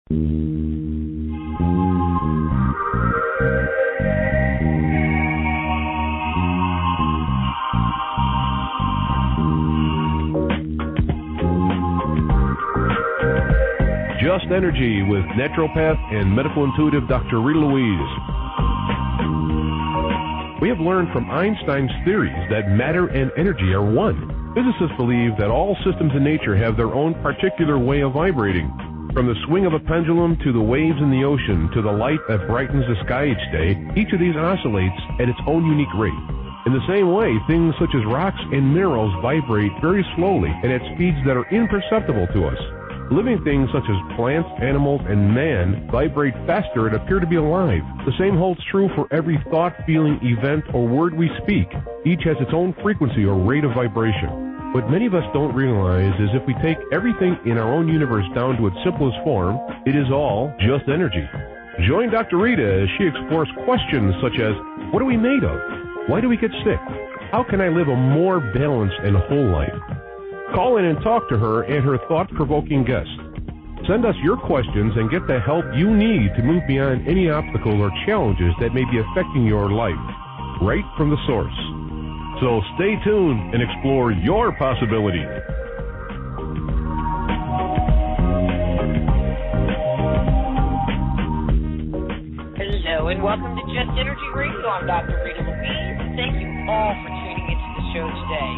Just Energy with naturopath and medical intuitive Dr. Rita Louise. We have learned from Einstein's theories that matter and energy are one. Physicists believe that all systems in nature have their own particular way of vibrating. From the swing of a pendulum to the waves in the ocean to the light that brightens the sky each day, each of these oscillates at its own unique rate. In the same way, things such as rocks and minerals vibrate very slowly and at speeds that are imperceptible to us. Living things such as plants, animals, and man vibrate faster and appear to be alive. The same holds true for every thought, feeling, event, or word we speak. Each has its own frequency or rate of vibration. What many of us don't realize is if we take everything in our own universe down to its simplest form, it is all just energy. Join Dr. Rita as she explores questions such as, what are we made of? Why do we get sick? How can I live a more balanced and whole life? Call in and talk to her and her thought-provoking guest. Send us your questions and get the help you need to move beyond any obstacles or challenges that may be affecting your life, right from the source. So stay tuned and explore your possibilities. Hello and welcome to Just Energy Radio. I'm Dr. Rita Louise. Thank you all for tuning into the show today.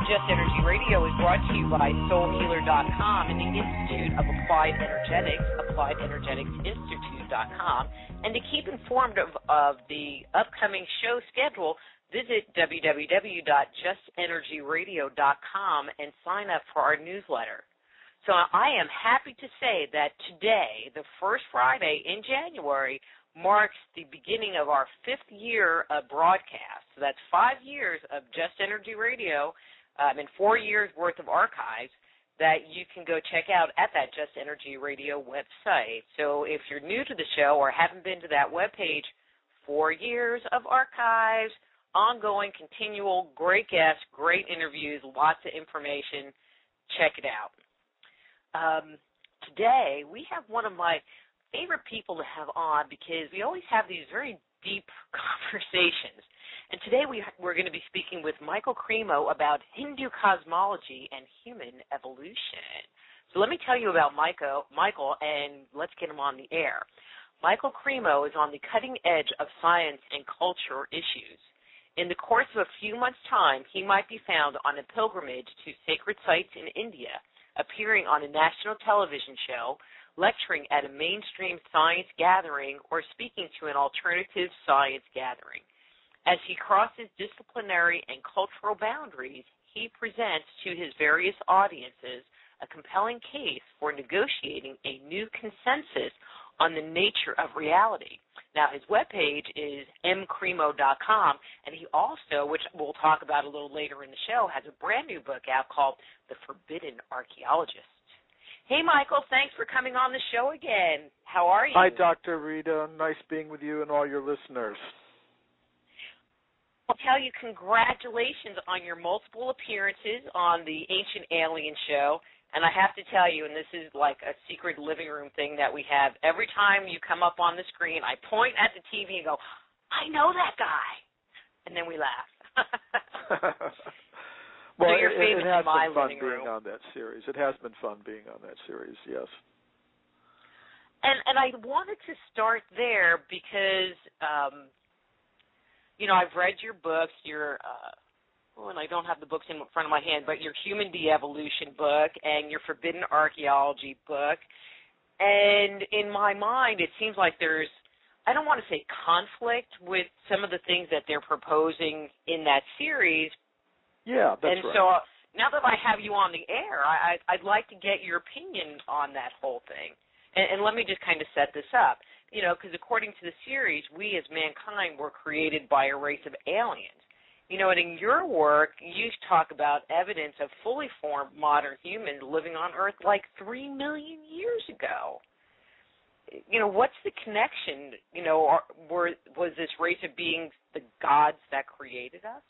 Just Energy Radio is brought to you by SoulHealer.com and the Institute of Applied Energetics, AppliedEnergeticsInstitute.com. And to keep informed of the upcoming show schedule, visit www.justenergyradio.com and sign up for our newsletter. So I am happy to say that today, the first Friday in January, marks the beginning of our 5th year of broadcast. So that's 5 years of Just Energy Radio and 4 years worth of archives that you can go check out at that Just Energy Radio website. So if you're new to the show or haven't been to that webpage, 4 years of archives, ongoing, continual, great guests, great interviews, lots of information. Check it out. Today we have one of my favorite people to have on because we always have these very deep conversations. And today we're going to be speaking with Michael Cremo about Hindu cosmology and human evolution. So let me tell you about Michael, and let's get him on the air. Michael Cremo is on the cutting edge of science and culture issues. In the course of a few months' time, he might be found on a pilgrimage to sacred sites in India, appearing on a national television show, lecturing at a mainstream science gathering, or speaking to an alternative science gathering. As he crosses disciplinary and cultural boundaries, he presents to his various audiences a compelling case for negotiating a new consensus on the nature of reality. Now, his webpage is mcremo.com, and he also, which we'll talk about a little later in the show, has a brand new book out called The Forbidden Archaeologist. Hey, Michael, thanks for coming on the show again. How are you? Hi, Dr. Rita. Nice being with you and all your listeners. I'll tell you congratulations on your multiple appearances on the Ancient Alien Show. And I have to tell you, and this is like a secret living room thing that we have, every time you come up on the screen, I point at the TV and go, I know that guy. And then we laugh. Well, so you're famous it has in my been fun living room. being on that series. It has been fun being on that series, yes. And I wanted to start there because, I've read your books, and I don't have the books in front of my hand, but your Human De-Evolution book and your Forbidden Archaeology book. And in my mind, it seems like there's, I don't want to say conflict with some of the things that they're proposing in that series. Yeah, that's right. And so now that I have you on the air, I'd like to get your opinion on that whole thing. And let me just kind of set this up. Because according to the series, we as mankind were created by a race of aliens. And in your work, you talk about evidence of fully formed modern humans living on Earth like 3 million years ago. What's the connection? Was this race of beings the gods that created us?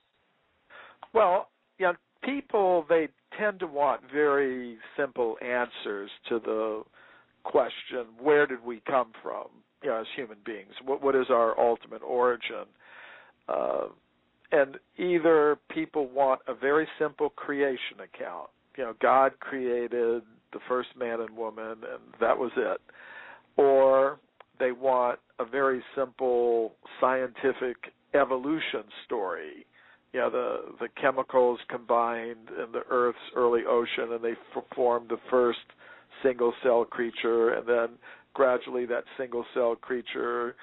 Well, people, they tend to want very simple answers to the question, where did we come from, as human beings? What is our ultimate origin? And either people want a very simple creation account. God created the first man and woman, and that was it. Or they want a very simple scientific evolution story. The chemicals combined in the Earth's early ocean, and they formed the first single-cell creature, and then gradually that single-cell creature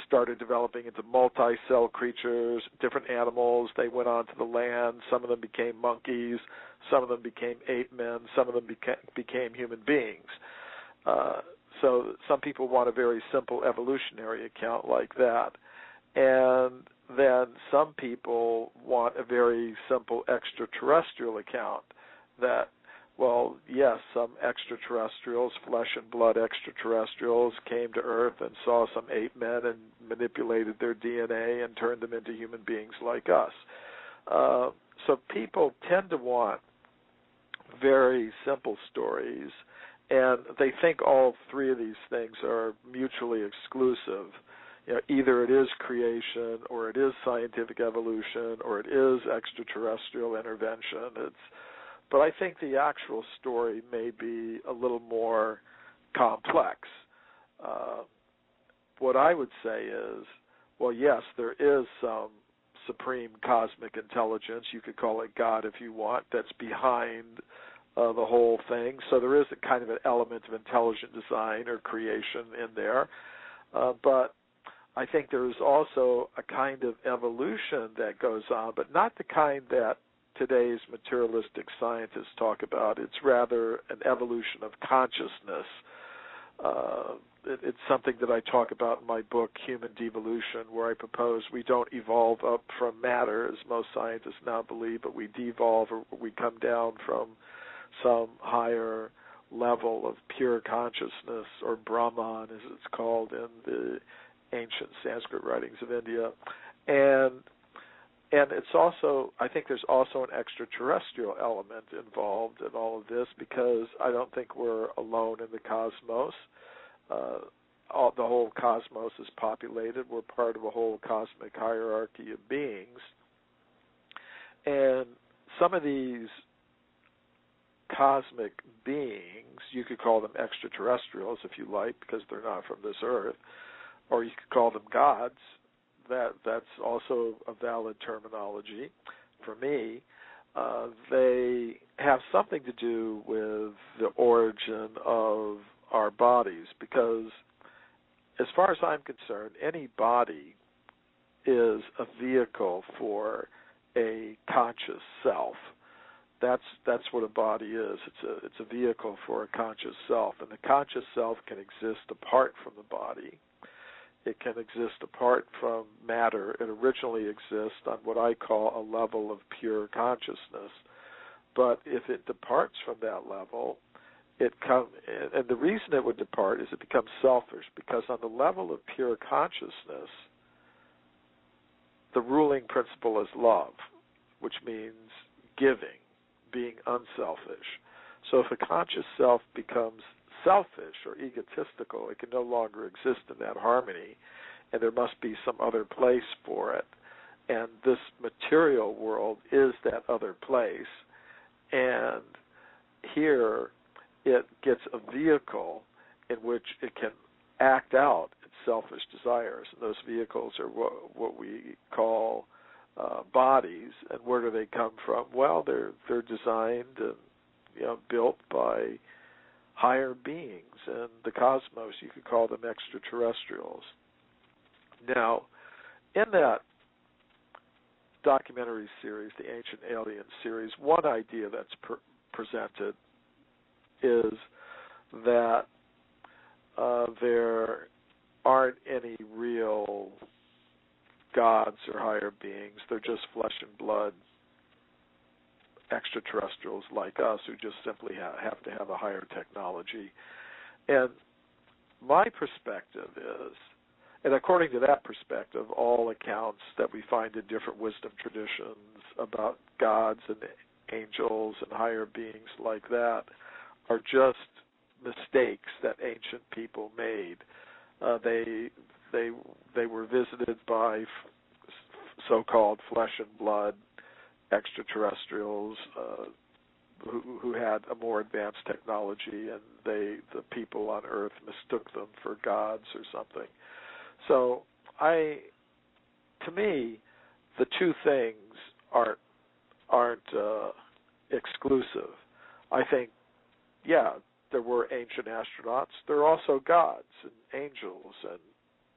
started developing into multi-cell creatures, different animals. They went onto the land. Some of them became monkeys. Some of them became ape men. Some of them became human beings. So some people want a very simple evolutionary account like that. And then some people want a very simple extraterrestrial account that, well, yes, some extraterrestrials, flesh and blood extraterrestrials, came to Earth and saw some ape men and manipulated their DNA and turned them into human beings like us. So people tend to want very simple stories, and they think all three of these things are mutually exclusive. Either it is creation, or it is scientific evolution, or it is extraterrestrial intervention. But I think the actual story may be a little more complex. What I would say is, well, yes, there is some supreme cosmic intelligence, you could call it God if you want, that's behind the whole thing. So there is a kind of an element of intelligent design or creation in there. But I think there is also a kind of evolution that goes on, but not the kind that today's materialistic scientists talk about. It's rather an evolution of consciousness. It's something that I talk about in my book, Human Devolution, where I propose we don't evolve up from matter, as most scientists now believe, but we devolve, or we come down from some higher level of pure consciousness, or Brahman, as it's called in the ancient Sanskrit writings of India. And it's also, I think there's also an extraterrestrial element involved in all of this, because I don't think we're alone in the cosmos. The whole cosmos is populated. We're part of a whole cosmic hierarchy of beings. And some of these cosmic beings, you could call them extraterrestrials if you like, because they're not from this earth, or you could call them gods. That's also a valid terminology for me. They have something to do with the origin of our bodies, because as far as I'm concerned, any body is a vehicle for a conscious self. That's what a body is. It's a vehicle for a conscious self, and the conscious self can exist apart from the body. It can exist apart from matter. It originally exists on what I call a level of pure consciousness. But if it departs from that level, and the reason it would depart is it becomes selfish, because on the level of pure consciousness, the ruling principle is love, which means giving, being unselfish. So if a conscious self becomes selfish or egotistical, it can no longer exist in that harmony, and there must be some other place for it. And this material world is that other place, and here it gets a vehicle in which it can act out its selfish desires. And those vehicles are what we call bodies. And where do they come from? Well, they're designed and built by higher beings in the cosmos. You could call them extraterrestrials. Now, in that documentary series, the Ancient Aliens series, one idea that's presented is that there aren't any real gods or higher beings. They're just flesh and blood extraterrestrials like us who just simply have to have a higher technology. And my perspective is, and according to that perspective, all accounts that we find in different wisdom traditions about gods and angels and higher beings like that are just mistakes that ancient people made. They were visited by so-called flesh and blood extraterrestrials who had a more advanced technology, and the people on Earth mistook them for gods or something. So to me, the two things aren't exclusive. I think, yeah, there were ancient astronauts. There are also gods and angels and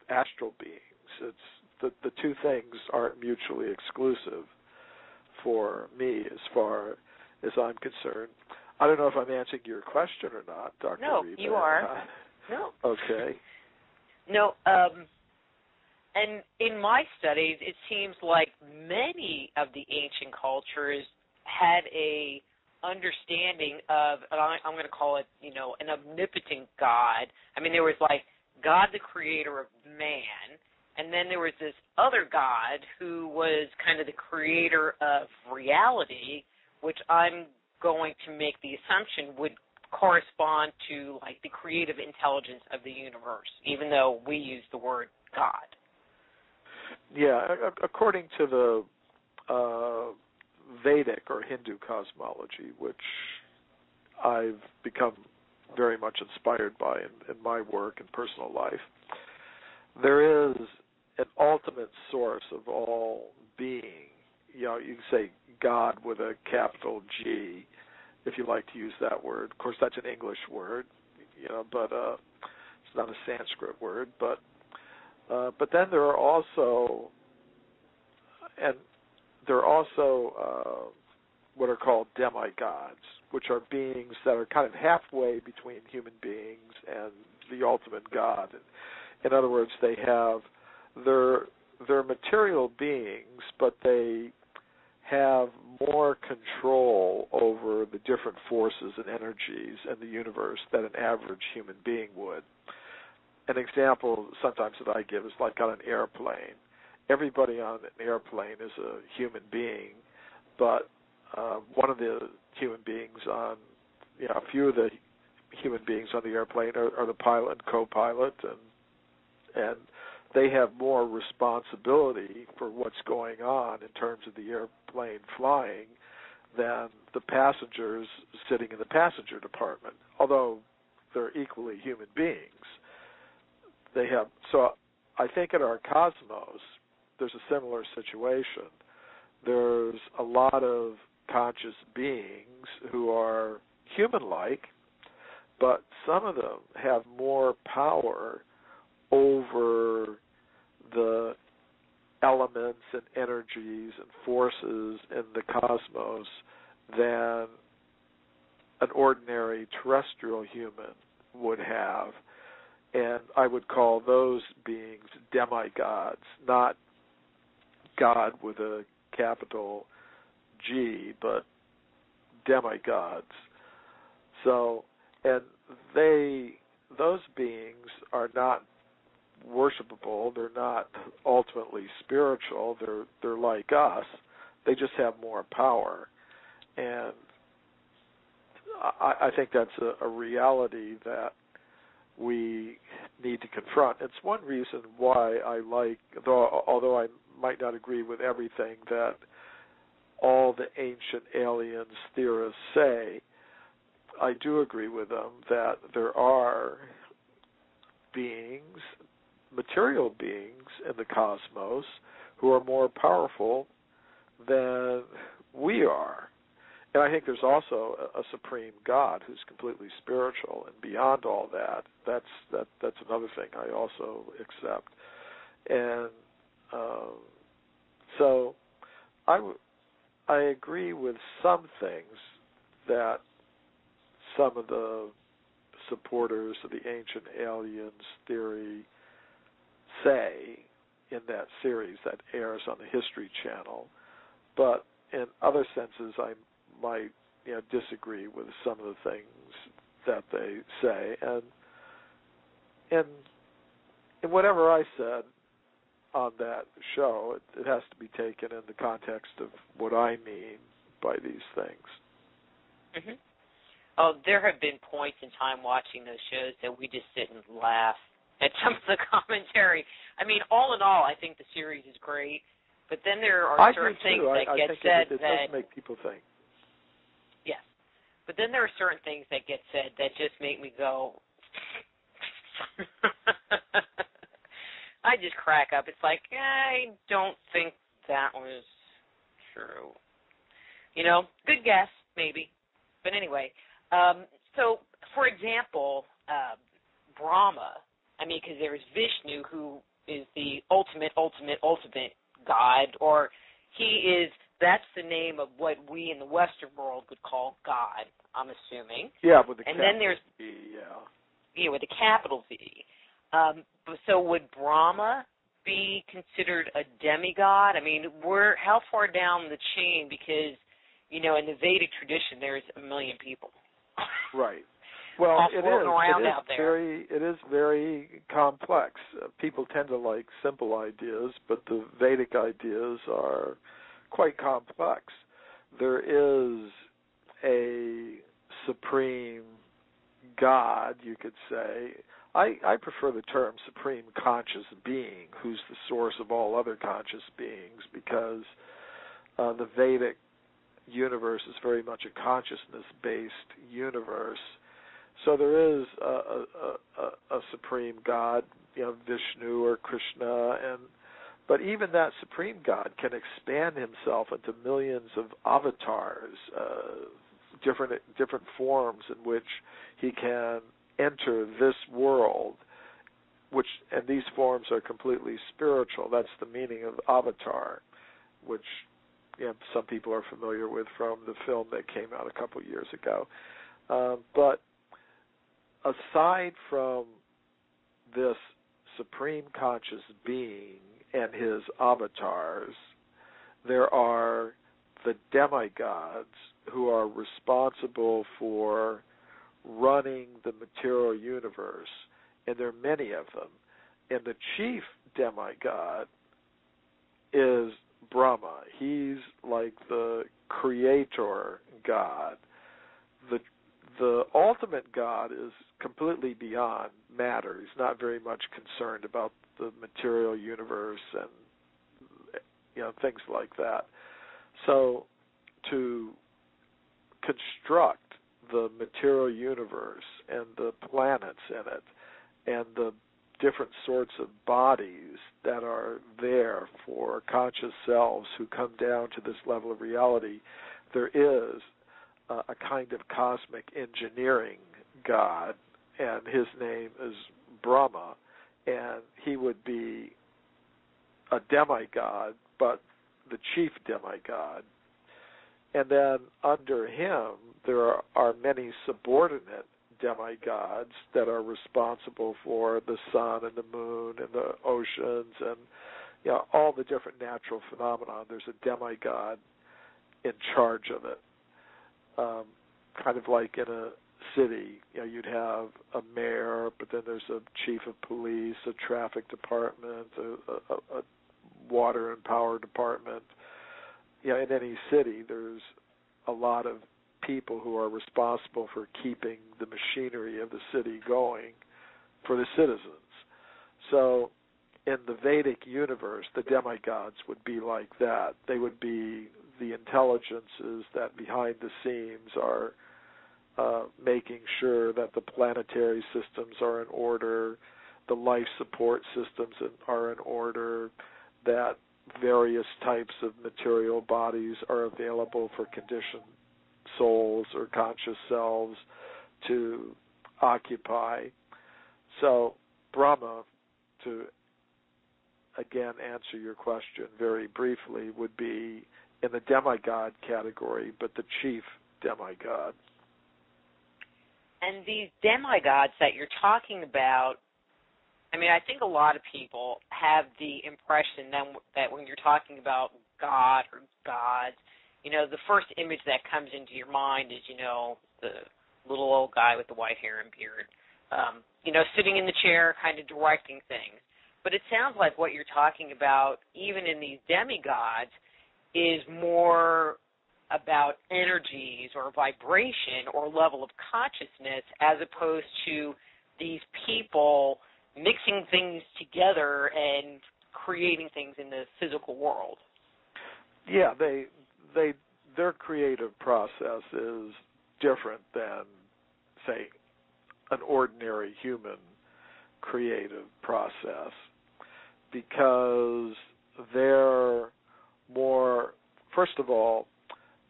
astral beings. It's the two things aren't mutually exclusive for me as far as I'm concerned. I don't know if I'm answering your question or not, Dr. No, Rita. you are. No. Okay. No, and in my studies, it seems like many of the ancient cultures had a understanding of, I'm going to call it, an omnipotent God. I mean, there was like God, the creator of man, and then there was this other God who was kind of the creator of reality, which I'm going to make the assumption would correspond to like the creative intelligence of the universe, even though we use the word God. Yeah, according to the Vedic or Hindu cosmology, which I've become very much inspired by in my work and personal life, there is an ultimate source of all being. You can say God with a capital G, if you like to use that word. Of course, that's an English word, but it's not a Sanskrit word. But then there are also what are called demigods, which are beings that are kind of halfway between human beings and the ultimate God. In other words, they're material beings, but they have more control over the different forces and energies in the universe than an average human being would. An example sometimes that I give is like on an airplane. Everybody on an airplane is a human being, but one of the human beings a few of the human beings on the airplane are the pilot and co-pilot, and they have more responsibility for what's going on in terms of the airplane flying than the passengers sitting in the passenger department, although they're equally human beings. So I think in our cosmos, there's a similar situation. There's a lot of conscious beings who are human-like, but some of them have more power over the elements and energies and forces in the cosmos than an ordinary terrestrial human would have. And I would call those beings demigods, not God with a capital G, but demigods. So, and those beings are not worshipable. They're not ultimately spiritual. They're like us. They just have more power, and I think that's a reality that we need to confront. It's one reason why I like, although I might not agree with everything that all the ancient aliens theorists say, I do agree with them that there are beings, material beings in the cosmos who are more powerful than we are. And I think there's also a supreme God who's completely spiritual and beyond all that. That's another thing I also accept. And so I agree with some things that some of the supporters of the ancient aliens theory say in that series that airs on the History Channel, but in other senses I might disagree with some of the things that they say, and whatever I said on that show, it has to be taken in the context of what I mean by these things. Mm-hmm. Oh, there have been points in time watching those shows that we just sit and laugh at some of the commentary. I mean, all in all, I think the series is great, but then there are certain things that get said it that does make people think. Yes, but then there are certain things that get said that just make me go. I just crack up. It's like, I don't think that was true. You know, good guess, maybe. But anyway, so, for example, Brahma, I mean, because there's Vishnu, who is the ultimate God, or that's the name of what we in the Western world would call God, I'm assuming. Yeah, with the and capital then there's V, yeah, with a capital V. So would Brahma be considered a demigod? I mean, how far down the chain? Because, you know, in the Vedic tradition, there's a million people. Right. Well, it is very complex. People tend to like simple ideas, but the Vedic ideas are quite complex. There is a supreme God, you could say. I prefer the term supreme conscious being, who's the source of all other conscious beings, because the Vedic universe is very much a consciousness-based universe. So there is a supreme God, you know, Vishnu or Krishna, but even that supreme God can expand himself into millions of avatars, different forms in which he can enter this world, and these forms are completely spiritual. That's the meaning of avatar, which some people are familiar with from the film that came out a couple years ago. But aside from this supreme conscious being and his avatars, there are the demigods who are responsible for running the material universe, and there are many of them. And the chief demigod is Brahma. He's like the creator God. The ultimate God is completely beyond matter. He's not very much concerned about the material universe and things like that. So to construct the material universe and the planets in it and the different sorts of bodies that are there for conscious selves who come down to this level of reality, there is a kind of cosmic engineering God, and his name is Brahma, and he would be a demigod, but the chief demigod. And then under him, there are many subordinate demigods that are responsible for the sun and the moon and the oceans and all the different natural phenomena. There's a demigod in charge of it. Kind of like in a city, you'd have a mayor, but then there's a chief of police, a traffic department, a water and power department. In any city, there's a lot of people who are responsible for keeping the machinery of the city going for the citizens. So in the Vedic universe, the demigods would be like that. They would be the intelligences that behind the scenes are making sure that the planetary systems are in order, the life support systems are in order, that various types of material bodies are available for conditioned souls or conscious selves to occupy. So Brahma, to again answer your question very briefly, would be in the demigod category, but the chief demigod. And these demigods that you're talking about, I mean, I think a lot of people have the impression that when you're talking about God or gods, the first image that comes into your mind is, the little old guy with the white hair and beard, sitting in the chair kind of directing things. But it sounds like what you're talking about, even in these demigods, is more about energies or vibration or level of consciousness as opposed to these people mixing things together and creating things in the physical world. Yeah, their creative process is different than, say, an ordinary human creative process, because they're more, first of all,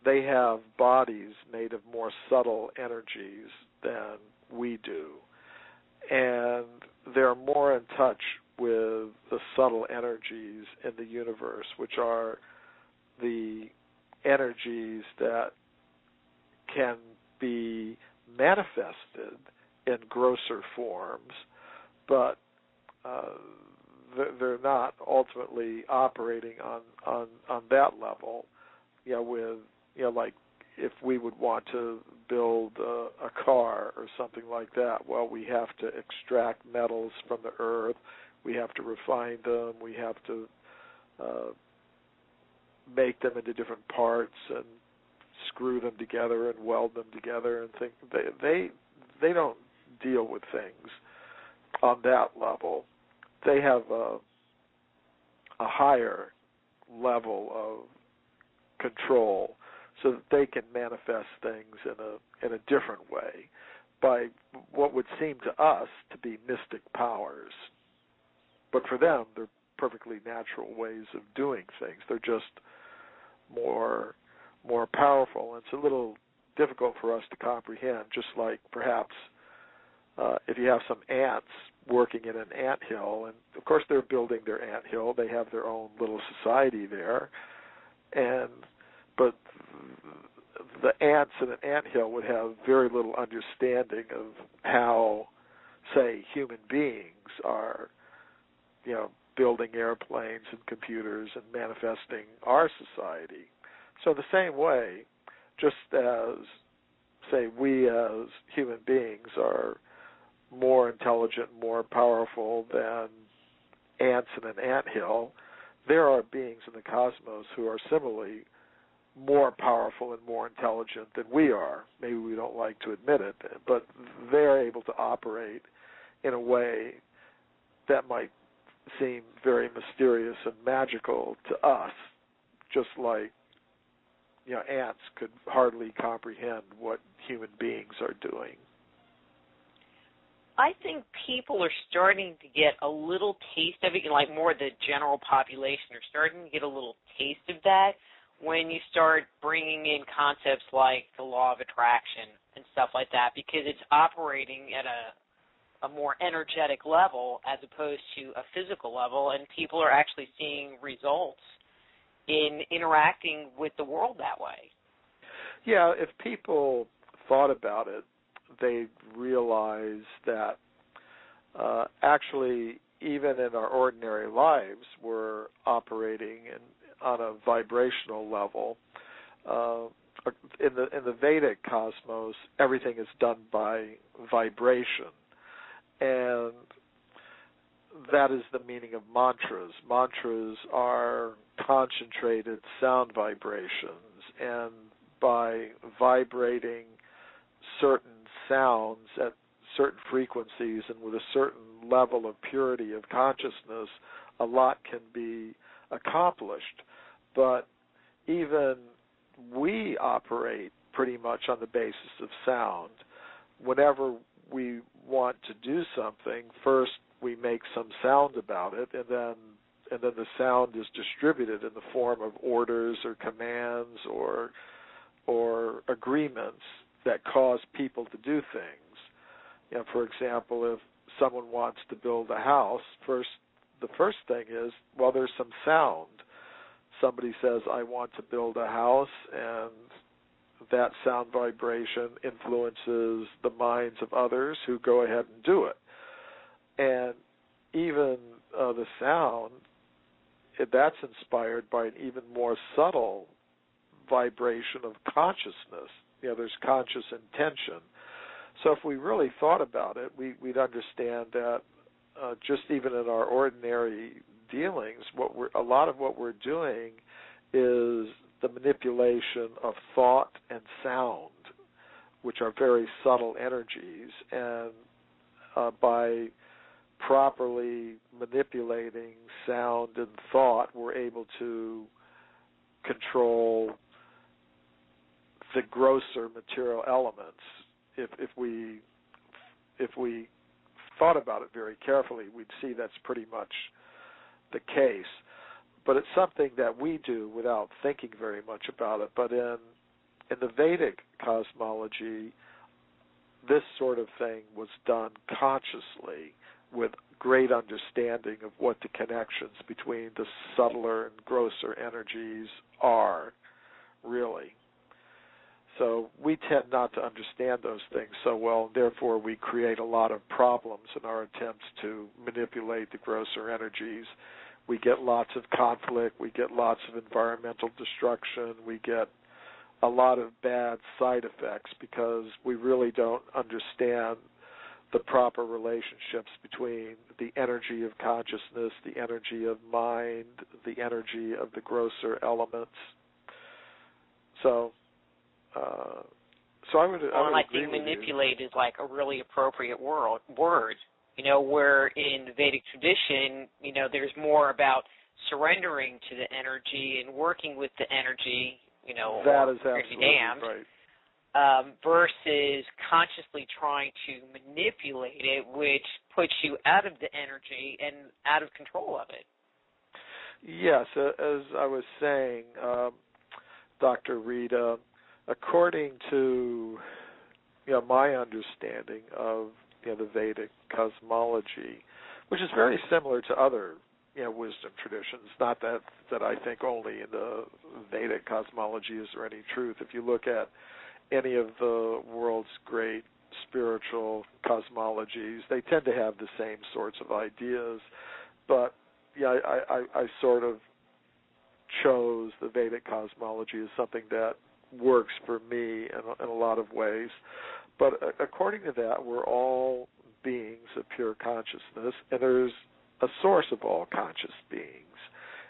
they have bodies made of more subtle energies than we do, and they're more in touch with the subtle energies in the universe, which are the energies that can be manifested in grosser forms, but they're not ultimately operating on that level. Like if we would want to build a car or something like that, well, we have to extract metals from the earth, we have to refine them, we have to make them into different parts and screw them together and weld them together and think they don't deal with things on that level. They have a higher level of control so that they can manifest things in a different way by what would seem to us to be mystic powers. But for them, they're perfectly natural ways of doing things. They're just more powerful. And it's a little difficult for us to comprehend, just like perhaps if you have some ants working in an anthill, and of course they're building their anthill, they have their own little society there, but the ants in an anthill would have very little understanding of how, say, human beings are, building airplanes and computers and manifesting our society. So the same way, just as, say, we as human beings are more intelligent, more powerful than ants in an anthill, there are beings in the cosmos who are similarly more powerful and more intelligent than we are. Maybe we don't like to admit it, but they're able to operate in a way that might seem very mysterious and magical to us, just like ants could hardly comprehend what human beings are doing. I think people are starting to get a little taste of it, like more the general population are starting to get a little taste of that when you start bringing in concepts like the law of attraction and stuff like that, because it's operating at a more energetic level as opposed to a physical level, and people are actually seeing results in interacting with the world that way. Yeah, if people thought about it, they realize that actually even in our ordinary lives we're operating on a vibrational level. In the Vedic cosmos, everything is done by vibration, and that is the meaning of mantras. Mantras are concentrated sound vibrations, and by vibrating certain sounds at certain frequencies and with a certain level of purity of consciousness, a lot can be accomplished. But even we operate pretty much on the basis of sound. Whenever we want to do something, first we make some sound about it, and then the sound is distributed in the form of orders or commands or agreements that cause people to do things. For example, if someone wants to build a house, the first thing is, well, there's some sound. Somebody says, I want to build a house, and that sound vibration influences the minds of others who go ahead and do it. And even the sound, that's inspired by an even more subtle vibration of consciousness. There's conscious intention. So if we really thought about it, we'd understand that just even in our ordinary dealings, a lot of what we're doing is the manipulation of thought and sound, which are very subtle energies, and by properly manipulating sound and thought, we're able to control the grosser material elements. If we thought about it very carefully, we'd see that's pretty much the case. But it's something that we do without thinking very much about it. But in the Vedic cosmology, this sort of thing was done consciously with great understanding of what the connections between the subtler and grosser energies are, really. So we tend not to understand those things so well, and therefore we create a lot of problems in our attempts to manipulate the grosser energies. We get lots of conflict, we get lots of environmental destruction, we get a lot of bad side effects because we really don't understand the proper relationships between the energy of consciousness, the energy of mind, the energy of the grosser elements. So I would I agree think with manipulate you. is like a really appropriate word. Where in the Vedic tradition, there's more about surrendering to the energy and working with the energy, that is absolutely damned, right. Versus consciously trying to manipulate it, which puts you out of the energy and out of control of it. Yes, as I was saying, Dr. Rita, according to my understanding of the Vedic cosmology, which is very similar to other wisdom traditions, not that I think only in the Vedic cosmology is there any truth. If you look at any of the world's great spiritual cosmologies, they tend to have the same sorts of ideas. But I sort of chose the Vedic cosmology as something that works for me in a lot of ways. But according to that, we're all beings of pure consciousness, and there's a source of all conscious beings.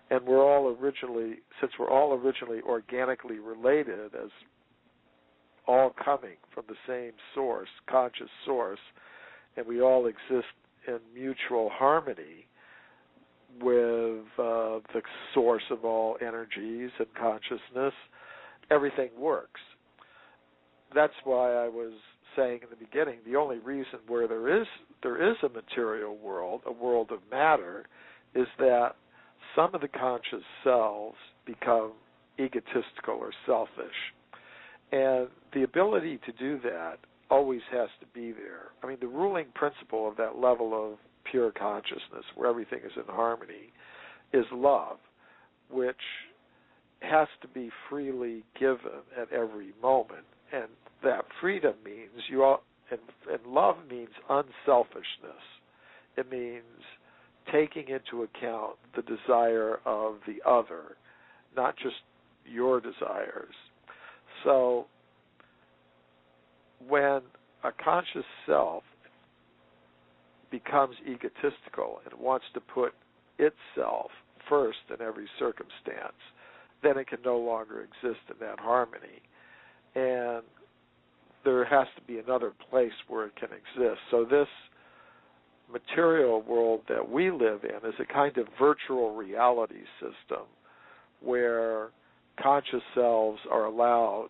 And since we're all originally organically related, as all coming from the same source, conscious source, and we all exist in mutual harmony with the source of all energies and consciousness, everything works. That's why I was saying in the beginning, the only reason where there is a material world, a world of matter, is that some of the conscious selves become egotistical or selfish. And the ability to do that always has to be there. I mean, the ruling principle of that level of pure consciousness, where everything is in harmony, is love, which has to be freely given at every moment. And that freedom means and love means unselfishness. It means taking into account the desire of the other, not just your desires. So when a conscious self becomes egotistical and wants to put itself first in every circumstance, then it can no longer exist in that harmony. And there has to be another place where it can exist. So this material world that we live in is a kind of virtual reality system where conscious selves are allowed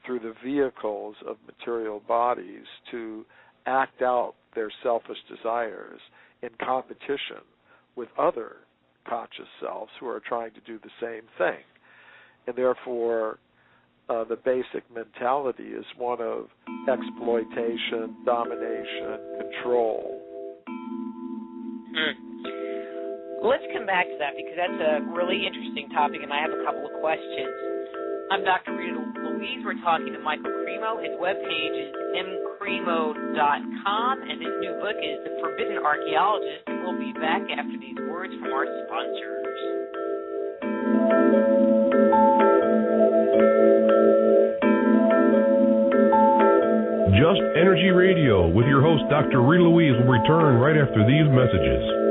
through the vehicles of material bodies to act out their selfish desires in competition with other conscious selves who are trying to do the same thing. And therefore, the basic mentality is one of exploitation, domination, control. Let's come back to that because that's a really interesting topic, and I have a couple of questions. I'm Dr. Rita Louise. We're talking to Michael Cremo. His webpage is mcremo.com, and his new book is The Forbidden Archaeologist. And we'll be back after these words from our sponsors. Just Energy Radio with your host, Dr. Rita Louise, will return right after these messages.